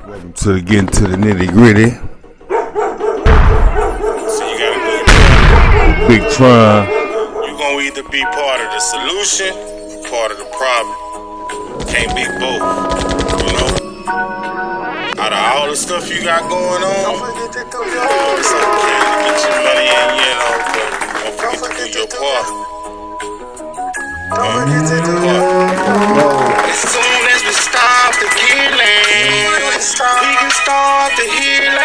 Welcome to the Getting to the Nitty Gritty. So you gotta do it. Big Tron. You gonna either be part of the solution or part of the problem. Can't be both, you know? Out of all the stuff you got going on, it's okay to get your money in, you know, but don't forget to do your part. As soon as we stop the killing, we can start the healing.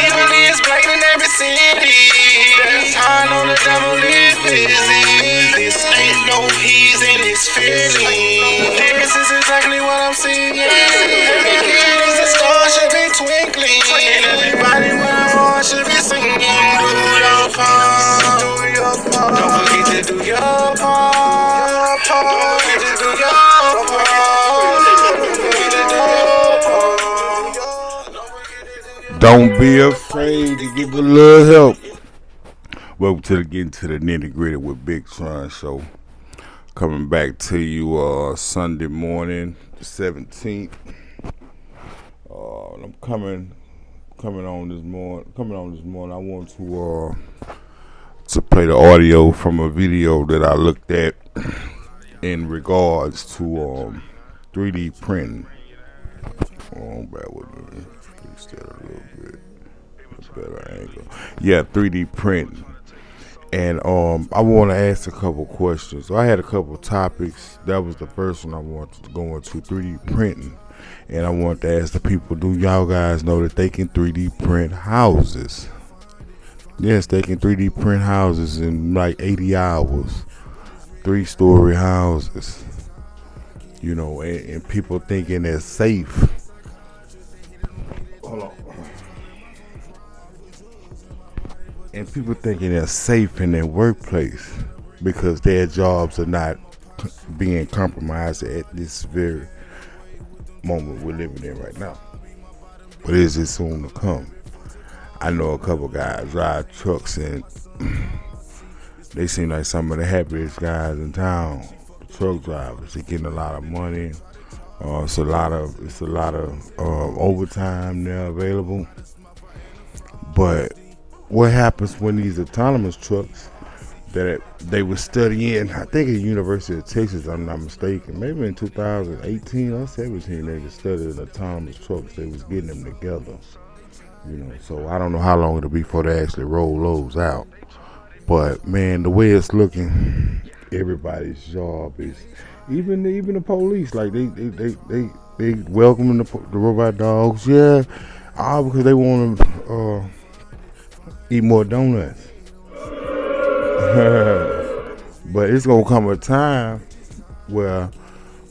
Even it's blatant in every city. That's how I know the devil is busy. This ain't no he's in his feelings. This is exactly what I'm seeing. Every kid is a star, should be twinkling. And everybody with a heart should be singing. Do your part. Don't forget to do your part. Don't forget to do your part. Don't be afraid to give a little help. Welcome to the Getting to the Nitty Gritty with Big Tron Show. Coming back to you Sunday morning, the 17th. I'm coming on this morning. I want to play the audio from a video that I looked at in regards to 3D printing. Bear with me. Instead a little bit better angle. Yeah, 3D printing. And I want to ask a couple questions. So I had a couple topics. That was the first one I wanted to go into, 3D printing. And I want to ask the people, do y'all guys know that they can 3D print houses? Yes, they can 3D print houses in like 80 hours. 3-story houses. You know, and people thinking they're safe. Hold on. And people thinking they're safe in their workplace because their jobs are not being compromised at this very moment we're living in right now. But is it soon to come? I know a couple guys drive trucks and they seem like some of the happiest guys in town. The truck drivers, they're getting a lot of money. It's a lot of overtime there available. But what happens when these autonomous trucks that they were studying, I think at the University of Texas, I'm not mistaken, maybe in 2018 or 17, they just studied autonomous trucks. They was getting them together, you know. So I don't know how long it'll be before they actually roll those out. But man, the way it's looking, everybody's job is, even the police, like they welcoming the robot dogs, yeah, all because they want to eat more donuts. But it's gonna come a time where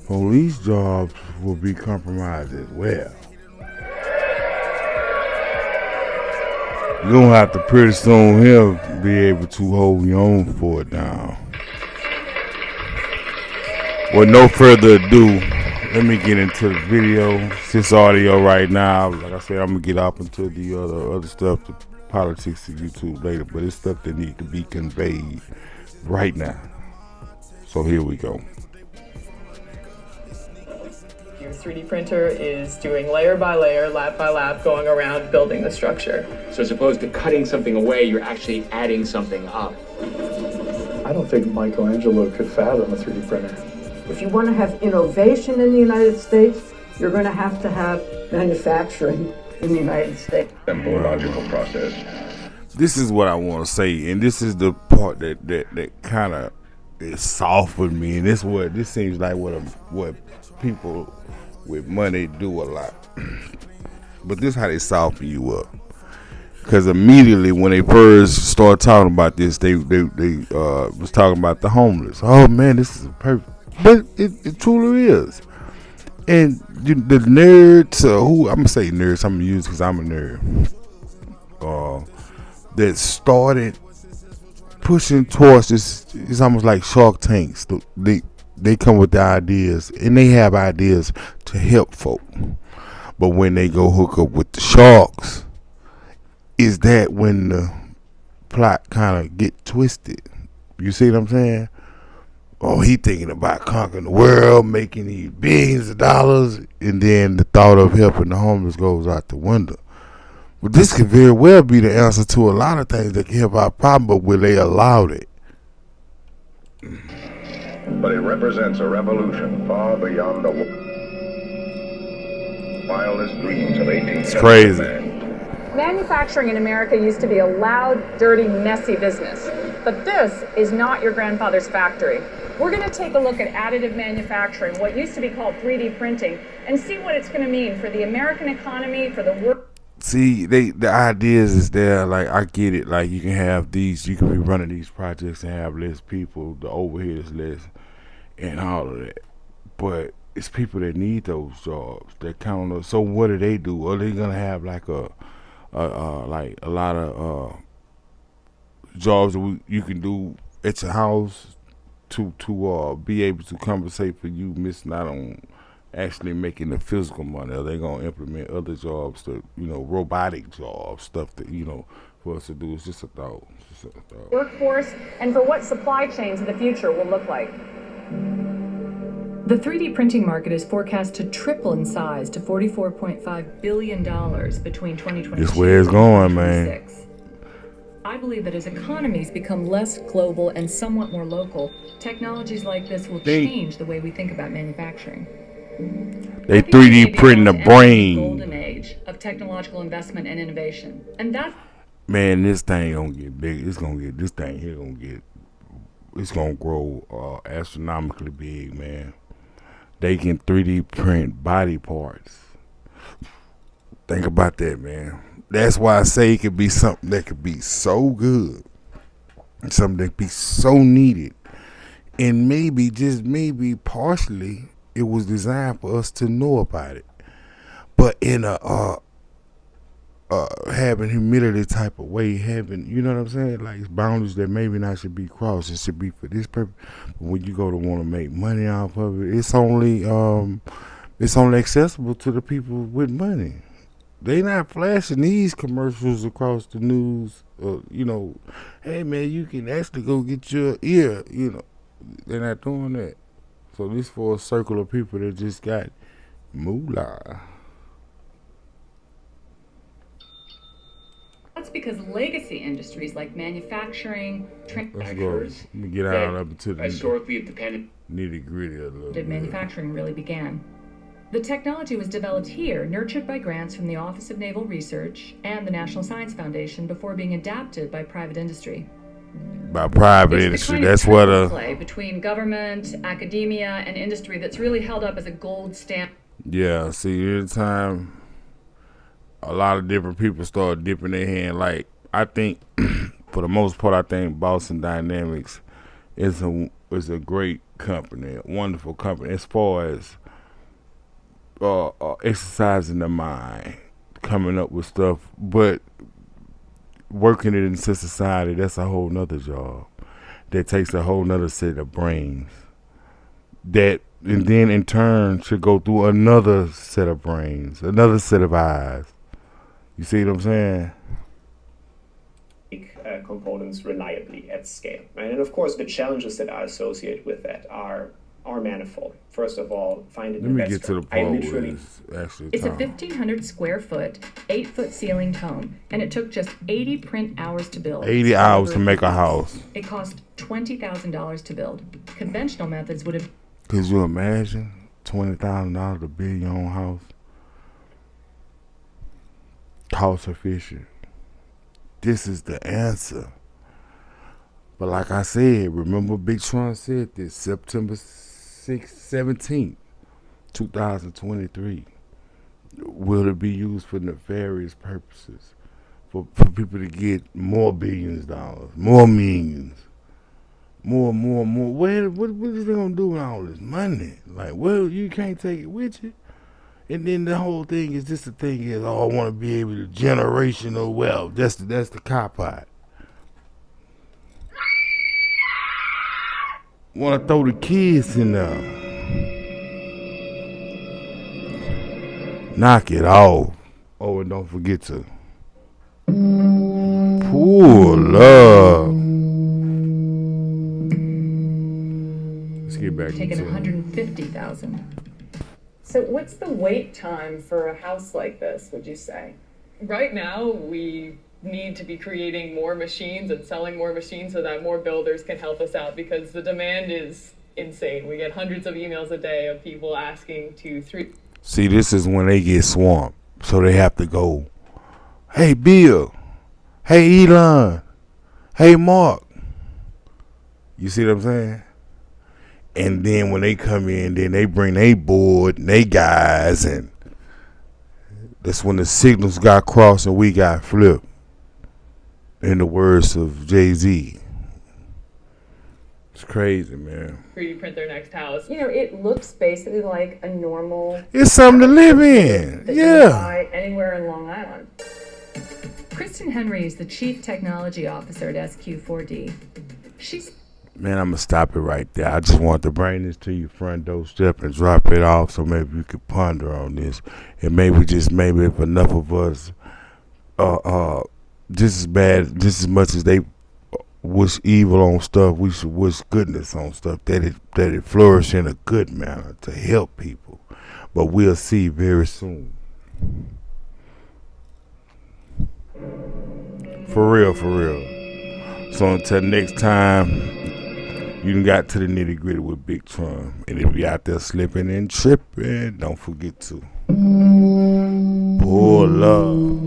police jobs will be compromised as well. You're gonna have to pretty soon here be able to hold your own for it down. With no further ado, let me get into the video. This audio right now, like I said, I'm gonna get up into the other stuff, the politics of YouTube later, but it's stuff that needs to be conveyed right now. So here we go. Your 3D printer is doing layer by layer, lap by lap, going around building the structure. So as opposed to cutting something away, you're actually adding something up. I don't think Michelangelo could fathom a 3D printer. If you want to have innovation in the United States, you're going to have manufacturing in the United States. Simple logical process. This is what I want to say, and this is the part that kind of is soft with me, and this seems like what people with money do a lot. But this is how they soften you up. Because immediately when they first started talking about this, they was talking about the homeless. Oh man, this is perfect. But it truly is. And the nerds, who I'm gonna say nerds, I'm gonna use because I'm a nerd. That started pushing towards this. It's almost like Shark Tanks. They come with the ideas, and they have ideas to help folk. But when they go hook up with the sharks, is that when the plot kind of get twisted? You see what I'm saying? Oh, he thinking about conquering the world, making these billions of dollars, and then the thought of helping the homeless goes out the window. But this could very well be the answer to a lot of things that can help our problem, but will they allow it? But it represents a revolution far beyond the wildest dreams of 18th It's century crazy. man. Manufacturing in America used to be a loud, dirty, messy business. But this is not your grandfather's factory. We're going to take a look at additive manufacturing, what used to be called 3D printing, and see what it's going to mean for the American economy, for the world. See, the ideas is there. Like, I get it. Like, you can have these, you can be running these projects and have less people. The overhead is less, and all of that. But it's people that need those jobs that count on. So what do? Are they gonna have like a lot of jobs that you can do at your house to be able to compensate for you missing out on actually making the physical money? Are they gonna implement other jobs, that robotic jobs, stuff that for us to do? It's just a thought. Workforce, and for what supply chains of the future will look like. The 3D printing market is forecast to triple in size to $44.5 billion between 2022 This where it's going, and man. 2026. I believe that as economies become less global and somewhat more local, technologies like this will change the way we think about manufacturing. They I think we may 3D be printing the about to enter brain. golden age of technological investment and innovation, and that's Man, this thing gonna get big. This thing here it's gonna grow astronomically big, man. They can 3D print body parts. Think about that, man. That's why I say it could be something that could be so good, something that could be so needed, and maybe, just maybe, partially, it was designed for us to know about it. But in a having humility type of way, you know what I'm saying? Like, it's boundaries that maybe not should be crossed. It should be for this purpose. But when you go to want to make money off of it, it's only accessible to the people with money. They not flashing these commercials across the news. Hey man, you can actually go get your ear. They're not doing that. So this for a circle of people that just got moolah. That's because legacy industries like manufacturing, Let's go. Let me get out up into the historically dependent nitty gritty a little bit. manufacturing really began. The technology was developed here, nurtured by grants from the Office of Naval Research and the National Science Foundation before being adapted by private industry. By private It's the industry, kind of that's what triple play between government, academia, and industry that's really held up as a gold standard. Yeah, see, every time a lot of different people start dipping their hand, like, I think, for the most part, I think Boston Dynamics is a great company, a wonderful company, as far as exercising the mind, coming up with stuff, but working it into society, that's a whole nother job. That takes a whole nother set of brains. That, and then in turn, should go through another set of brains, another set of eyes. You see what I'm saying? Components reliably at scale. Right? And of course, the challenges that are associated with that are manifold. First of all, find an Let me investor. get to the part where it's actually It's a time. 1,500 square foot, 8-foot ceilinged home, and it took just 80 print hours to build. 80 hours to make a house. It cost $20,000 to build. Conventional methods would have. Could you imagine $20,000 to build your own house? Cost efficient. This is the answer. But like I said, remember Big Tron said this September 17th, 2023. Will it be used for nefarious purposes? For people to get more billions of dollars, more millions, more. What is they gonna do with all this money? Like, well, you can't take it with you. And then the whole thing is, just the thing is, I want to be able to generational wealth. That's the cop out. Want to throw the kids in there. Knock it off. Oh, and don't forget to pull up. get back taken into it. 150,000. So what's the wait time for a house like this, would you say? Right now, we need to be creating more machines and selling more machines so that more builders can help us out, because the demand is insane. We get hundreds of emails a day of people asking to See, this is when they get swamped. So they have to go, hey, Bill. Hey, Elon. Hey, Mark. You see what I'm saying? And then when they come in, then they bring their board and they guys, and that's when the signals got crossed and we got flipped. In the words of Jay-Z. It's crazy, man. 3D print their next house. You know, it looks basically like a normal... It's something to live in. that you can Yeah. buy anywhere in Long Island. Kristen Henry is the Chief Technology Officer at SQ4D. She's Man, I'm going to stop it right there. I just want to bring this to your front doorstep and drop it off so maybe you could ponder on this. And maybe if enough of us just as bad, just as much as they wish evil on stuff, we should wish goodness on stuff, that it flourish in a good manner to help people. But we'll see very soon. For real, for real. So until next time, you done got to the nitty gritty with Big Tron. And if you out there slipping and tripping, don't forget to pull up.